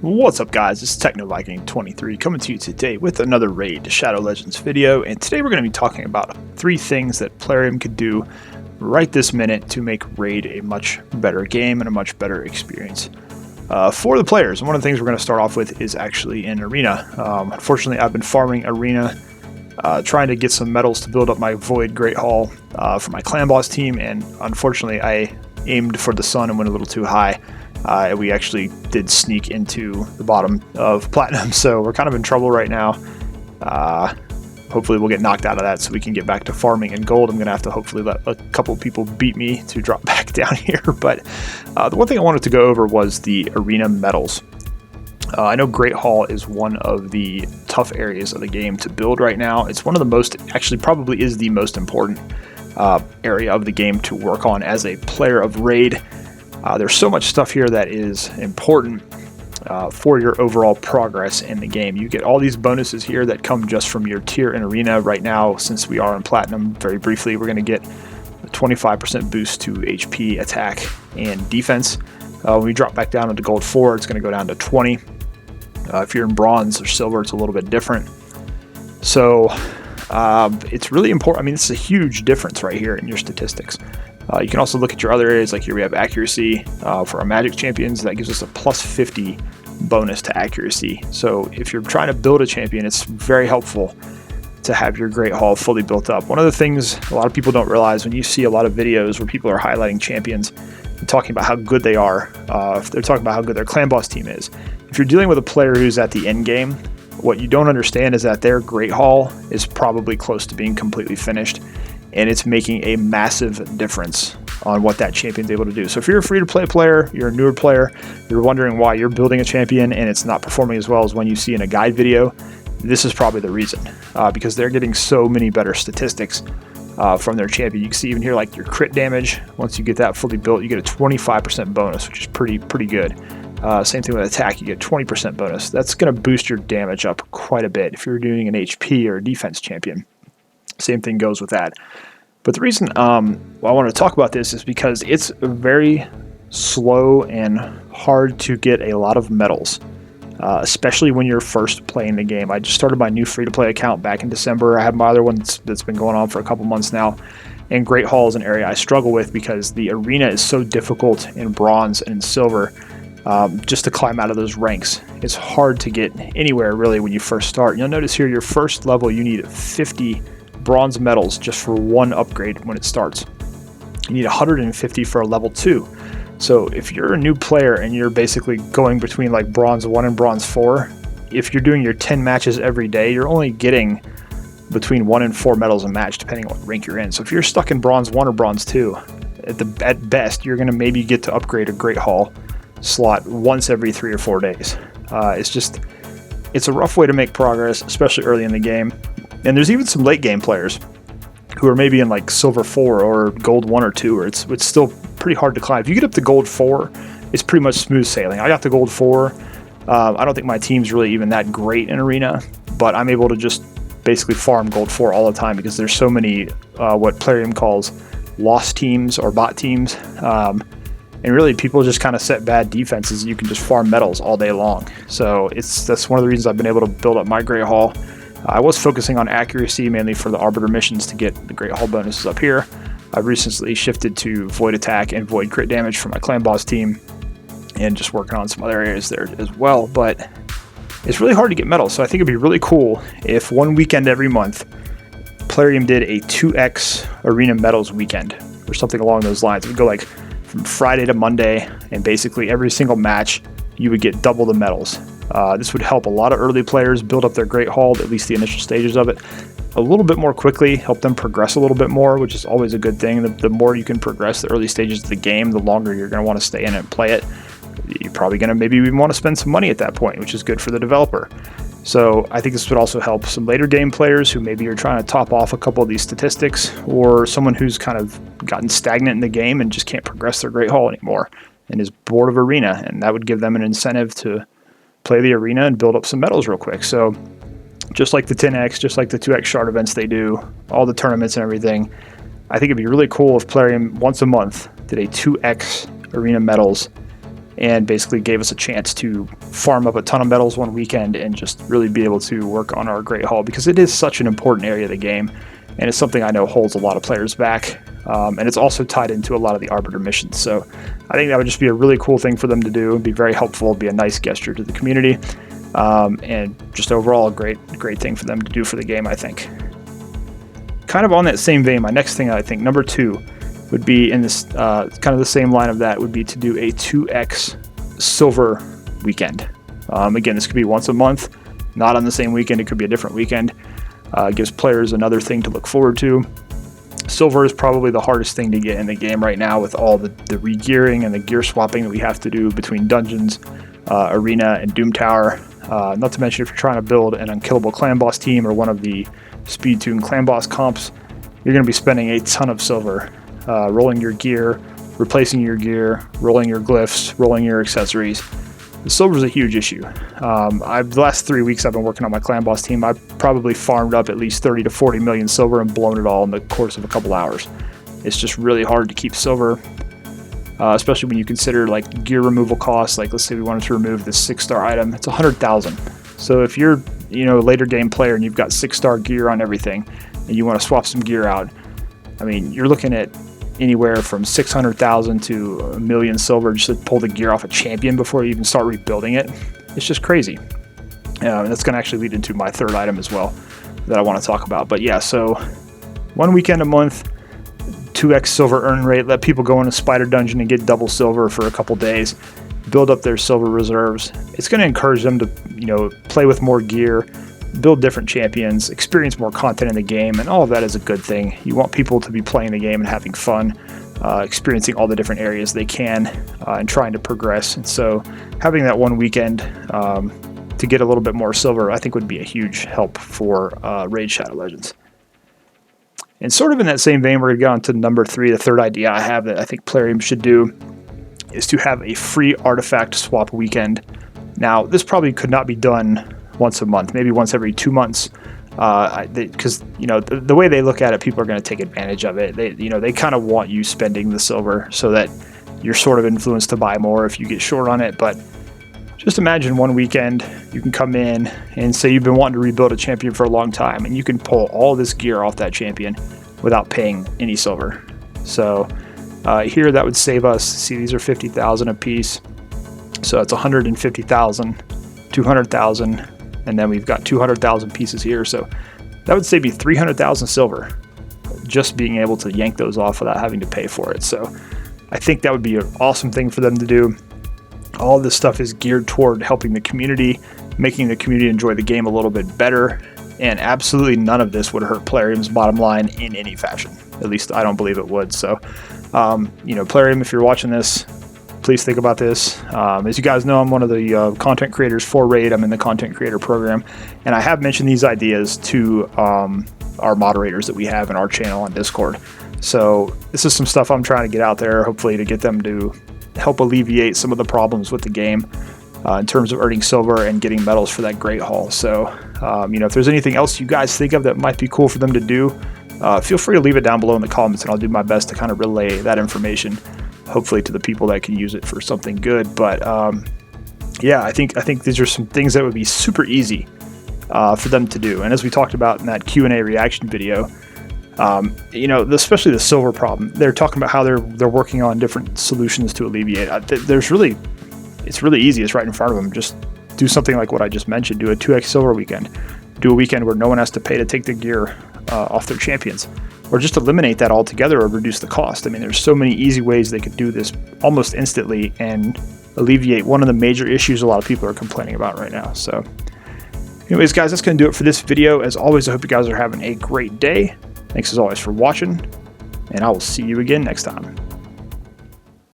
What's up guys, it's TechnoViking23 coming to you today with another Raid to Shadow Legends video, and today we're going to be talking about 3 things that Plarium could do right this minute to make Raid a much better game and a much better experience for the players. And one of the things we're going to start off with is actually in Arena. Unfortunately, I've been farming Arena, trying to get some medals to build up my Void Great Hall for my clan boss team, and unfortunately I aimed for the sun and went a little too high. We actually did sneak into the bottom of Platinum, so we're kind of in trouble right now. Hopefully we'll get knocked out of that so we can get back to farming in gold. I'm going to have to hopefully let a couple people beat me to drop back down here. But the one thing I wanted to go over was the Arena medals. I know Great Hall is one of the tough areas of the game to build right now. It's one of the most, actually probably is the most important area of the game to work on as a player of Raid. There's so much stuff here that is important for your overall progress in the game. You get all these bonuses here that come just from your tier in Arena. Right now, since we are in Platinum, very briefly, we're going to get a 25% boost to HP, attack, and defense. When we drop back down into Gold 4, it's going to go down to 20. If you're in Bronze or Silver, it's a little bit different. So it's really important. I mean, this is a huge difference right here in your statistics. You can also look at your other areas, like here we have accuracy for our Magic champions. That gives us a plus 50 bonus to accuracy. So if you're trying to build a champion, it's very helpful to have your Great Hall fully built up. One of the things a lot of people don't realize when you see a lot of videos where people are highlighting champions and talking about how good they are, if they're talking about how good their clan boss team is. If you're dealing with a player who's at the end game, what you don't understand is that their Great Hall is probably close to being completely finished, and it's making a massive difference on what that champion's able to do. So if you're a free-to-play player, you're a newer player, you're wondering why you're building a champion and it's not performing as well as when you see in a guide video, this is probably the reason, because they're getting so many better statistics from their champion. You can see even here, like your crit damage, once you get that fully built, you get a 25% bonus, which is pretty good. Same thing with attack, you get 20% bonus. That's going to boost your damage up quite a bit if you're doing an HP or a defense champion. Same thing goes with that. But the reason I want to talk about this is because it's very slow and hard to get a lot of medals, especially when you're first playing the game. I just started my new free-to-play account back in December. I have my other one that's been going on for a couple months now. And Great Hall is an area I struggle with because the Arena is so difficult in Bronze and in Silver. Just to climb out of those ranks, it's hard to get anywhere really when you first start. You'll notice here, your first level, you need 50 bronze medals just for one upgrade when it starts. You need 150 for a level 2. So if you're a new player and you're basically going between like Bronze 1 and Bronze 4, if you're doing your 10 matches every day, you're only getting between 1 and 4 medals a match depending on what rank you're in. So if you're stuck in Bronze 1 or Bronze 2, at best you're going to maybe get to upgrade a Great Hall slot once every 3 or 4 days. It's a rough way to make progress, especially early in the game. And there's even some late game players who are maybe in like Silver 4 or Gold 1 or 2, or it's still pretty hard to climb. If you get up to Gold 4, it's pretty much smooth sailing. I got to Gold 4. I don't think my team's really even that great in Arena, but I'm able to just basically farm Gold 4 all the time because there's so many what Plarium calls lost teams or bot teams. And really, people just kind of set bad defenses. You can just farm medals all day long. So that's one of the reasons I've been able to build up my Great Hall. I was focusing on accuracy mainly for the Arbiter missions to get the Great Hall bonuses up here. I've recently shifted to Void Attack and Void Crit Damage for my Clan Boss team, and just working on some other areas there as well. But it's really hard to get medals, so I think it'd be really cool if one weekend every month, Plarium did a 2x Arena medals weekend, or something along those lines. It would go like from Friday to Monday, and basically every single match, you would get double the medals. This would help a lot of early players build up their Great Hall, at least the initial stages of it, a little bit more quickly, help them progress a little bit more, which is always a good thing. The more you can progress the early stages of the game, the longer you're going to want to stay in it and play it. You're probably going to maybe even want to spend some money at that point, which is good for the developer. So I think this would also help some later game players who maybe are trying to top off a couple of these statistics, or someone who's kind of gotten stagnant in the game and just can't progress their Great Hall anymore and is bored of Arena, and that would give them an incentive to play the Arena and build up some medals real quick. So just like the 10x, just like the 2x shard events they do, all the tournaments and everything, I think it'd be really cool if Plarium once a month did a 2x Arena medals and basically gave us a chance to farm up a ton of medals one weekend and just really be able to work on our Great Hall, because it is such an important area of the game, and it's something I know holds a lot of players back, and it's also tied into a lot of the Arbiter missions. So I think that would just be a really cool thing for them to do. It'd be very helpful, be a nice gesture to the community, and just overall a great thing for them to do for the game, I think. Kind of on that same vein, my next thing, I think number 2 would be in this kind of the same line of that, would be to do a 2x silver weekend. Again, this could be once a month, not on the same weekend. It could be a different weekend. Gives players another thing to look forward to. Silver is probably the hardest thing to get in the game right now, with all the re-gearing and the gear swapping that we have to do between dungeons, arena, and Doom Tower. Not to mention if you're trying to build an unkillable clan boss team or one of the speed tune clan boss comps, you're going to be spending a ton of silver. Rolling your gear, replacing your gear, rolling your glyphs, rolling your accessories. The silver is a huge issue. The last 3 weeks I've been working on my clan boss team, I've probably farmed up at least 30 to 40 million silver and blown it all in the course of a couple hours. It's just really hard to keep silver, especially when you consider like gear removal costs. Like let's say we wanted to remove this 6-star item, it's 100,000. So if you're a later game player and you've got 6-star gear on everything and you want to swap some gear out, I mean, you're looking at anywhere from 600,000 to $1 million silver just to pull the gear off a champion before you even start rebuilding it. It's just crazy. And that's going to actually lead into my third item as well that I want to talk about. But yeah, so one weekend a month, 2x silver earn rate, let people go in a spider dungeon and get double silver for a couple days, build up their silver reserves. It's going to encourage them to, play with more gear, build different champions, experience more content in the game, and all of that is a good thing. You want people to be playing the game and having fun, experiencing all the different areas they can, and trying to progress. And so having that one weekend to get a little bit more silver, I think would be a huge help for Raid Shadow Legends. And sort of in that same vein, we're going to get on to number 3, the third idea I have that I think Plarium should do, is to have a free artifact swap weekend. Now, this probably could not be done once a month, maybe once every 2 months, because the way they look at it, people are going to take advantage of it. They kind of want you spending the silver so that you're sort of influenced to buy more if you get short on it. But just imagine one weekend you can come in and say you've been wanting to rebuild a champion for a long time, and you can pull all this gear off that champion without paying any silver. So here that would save us, see, these are 50,000 a piece, so it's 150,000, 200,000, and then we've got 200,000 pieces here. So that would save you 300,000 silver just being able to yank those off without having to pay for it. So I think that would be an awesome thing for them to do. All this stuff is geared toward helping the community, making the community enjoy the game a little bit better, and absolutely none of this would hurt Plarium's bottom line in any fashion. At least I don't believe it would. So, Plarium, if you're watching this, please think about this. As you guys know, I'm one of the content creators for Raid. I'm in the content creator program, and I have mentioned these ideas to our moderators that we have in our channel on Discord. So this is some stuff I'm trying to get out there, hopefully to get them to help alleviate some of the problems with the game in terms of earning silver and getting medals for that Great Hall. So, if there's anything else you guys think of that might be cool for them to do, feel free to leave it down below in the comments, and I'll do my best to kind of relay that information, hopefully to the people that can use it for something good. But yeah, I think these are some things that would be super easy for them to do. And as we talked about in that Q&A reaction video, especially the silver problem, they're talking about how they're working on different solutions to alleviate it. It's really easy. It's right in front of them. Just do something like what I just mentioned. Do a 2x silver weekend. Do a weekend where no one has to pay to take the gear off their champions, or just eliminate that altogether or reduce the cost. I mean, there's so many easy ways they could do this almost instantly and alleviate one of the major issues a lot of people are complaining about right now. So anyways, guys, that's going to do it for this video. As always, I hope you guys are having a great day. Thanks as always for watching, and I will see you again next time.